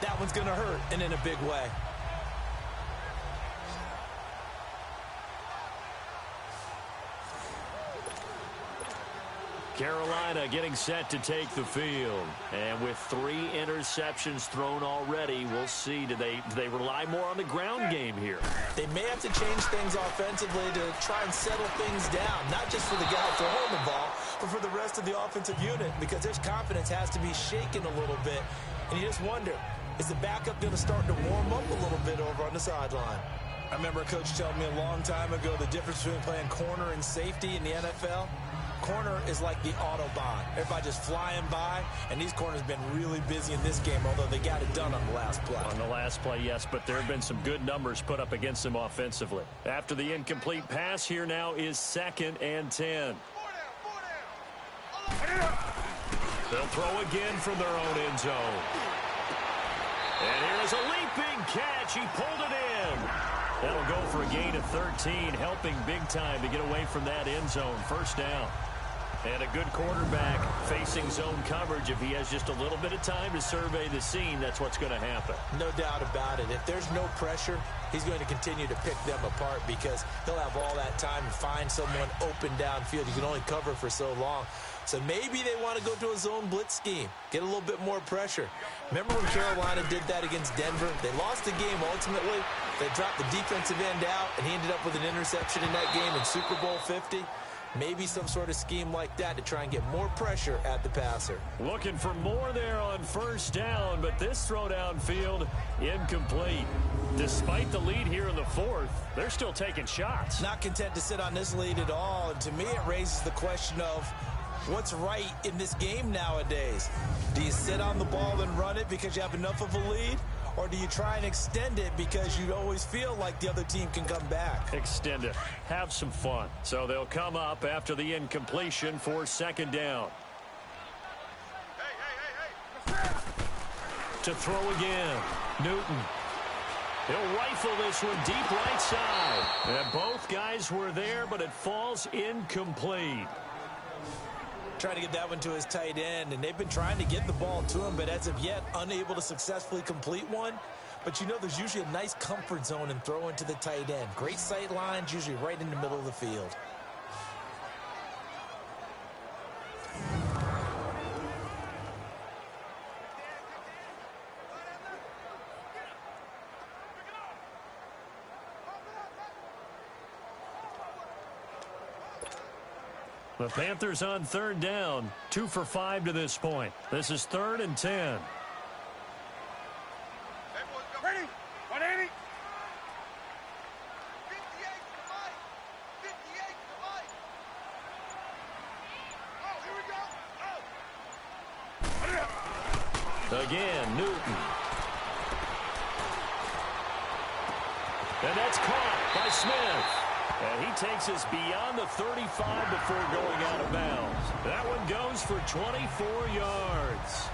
that one's going to hurt, and in a big way. Carolina getting set to take the field. And with 3 interceptions thrown already, we'll see. Do they rely more on the ground game here? They may have to change things offensively to try and settle things down, not just for the guy throwing the ball, but for the rest of the offensive unit, because their confidence has to be shaken a little bit. And you just wonder, is the backup going to start to warm up a little bit over on the sideline? I remember a coach telling me a long time ago the difference between playing corner and safety in the NFL. Corner is like the Autobahn. Everybody just flying by, and these corners have been really busy in this game, although they got it done on the last play. On the last play, yes, but there have been some good numbers put up against them offensively. After the incomplete pass, here now is 2nd and 10. They'll throw again from their own end zone. And here is a leaping catch. He pulled it in. That'll go for a gain of 13, helping big time to get away from that end zone. First down. And a good quarterback facing zone coverage. If he has just a little bit of time to survey the scene, that's what's going to happen. No doubt about it. If there's no pressure, he's going to continue to pick them apart because he'll have all that time to find someone open downfield. You can only cover for so long. So maybe they want to go to a zone blitz scheme, get a little bit more pressure. Remember when Carolina did that against Denver? They lost the game ultimately. They dropped the defensive end out, and he ended up with an interception in that game in Super Bowl 50. Maybe some sort of scheme like that to try and get more pressure at the passer. Looking for more there on first down, but this throw downfield incomplete. Despite the lead here in the 4th, they're still taking shots. Not content to sit on this lead at all, and to me it raises the question of what's right in this game nowadays. Do you sit on the ball and run it because you have enough of a lead? Or do you try and extend it because you always feel like the other team can come back? Extend it. Have some fun. So they'll come up after the incompletion for 2nd down. To throw again. Newton. He'll rifle this one deep right side. And both guys were there, but it falls incomplete. Trying to get that one to his tight end, and they've been trying to get the ball to him, but as of yet, unable to successfully complete one. But you know there's usually a nice comfort zone in throwing to the tight end. Great sight lines, usually right in the middle of the field. The Panthers on 3rd down, 2 for 5 to this point. This is 3rd and 10. Ready? 180. 58 to Mike. 58 to Mike. Oh, here we go. Oh. Again, Newton. And that's caught by Smith. And he takes us beyond the 35 before going out of bounds. That one goes for 24 yards.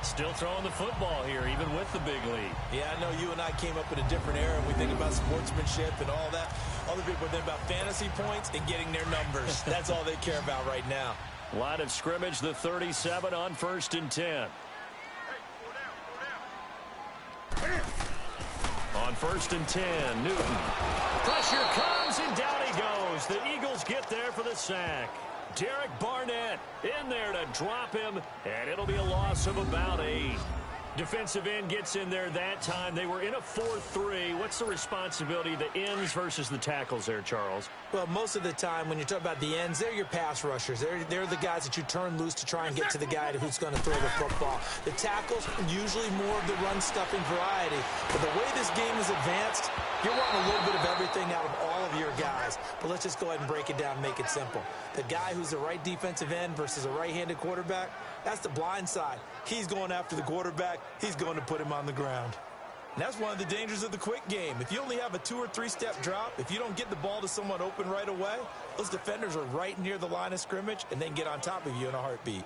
Still throwing the football here, even with the big lead. Yeah, I know you and I came up in a different era. We think about sportsmanship and all that. Other people think about fantasy points and getting their numbers. That's all they care about right now. Line of scrimmage, the 37 on 1st and 10. On 1st and 10, Newton. Pressure comes, and down he goes. The Eagles get there for the sack. Derek Barnett in there to drop him, and it'll be a loss of about 8. Defensive end gets in there that time. They were in a 4-3. What's the responsibility of the ends versus the tackles there, Charles? Well, most of the time when you talk about the ends, they're your pass rushers. They're the guys that you turn loose to try and get to the guy who's going to throw the football. The tackles, usually more of the run-stuffing variety. But the way this game is advanced, you're wanting a little bit of everything out of all of your guys. But let's just go ahead and break it down and make it simple. The guy who's the right defensive end versus a right-handed quarterback, that's the blind side. He's going after the quarterback. He's going to put him on the ground. And that's one of the dangers of the quick game. If you only have a 2- or 3-step drop, if you don't get the ball to someone open right away, those defenders are right near the line of scrimmage, and they can get on top of you in a heartbeat.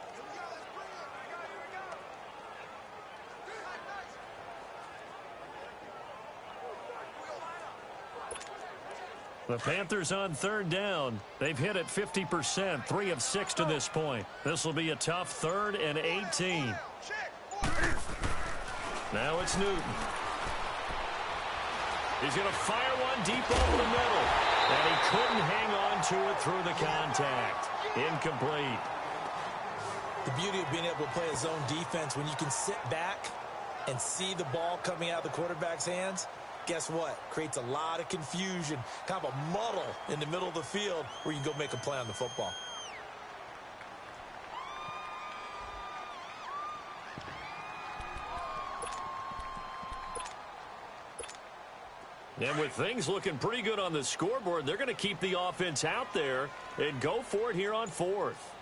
The Panthers on 3rd down. They've hit it 50%, 3 of 6 to this point. This will be a tough 3rd and 18. Now it's Newton. He's going to fire one deep over the middle. And he couldn't hang on to it through the contact. Incomplete. The beauty of being able to play a zone defense when you can sit back and see the ball coming out of the quarterback's hands, guess what? Creates a lot of confusion, kind of a muddle in the middle of the field where you can go make a play on the football. And with things looking pretty good on the scoreboard, they're going to keep the offense out there and go for it here on fourth.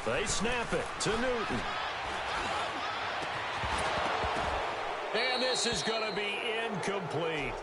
They snap it to Newton. And this is going to be incomplete.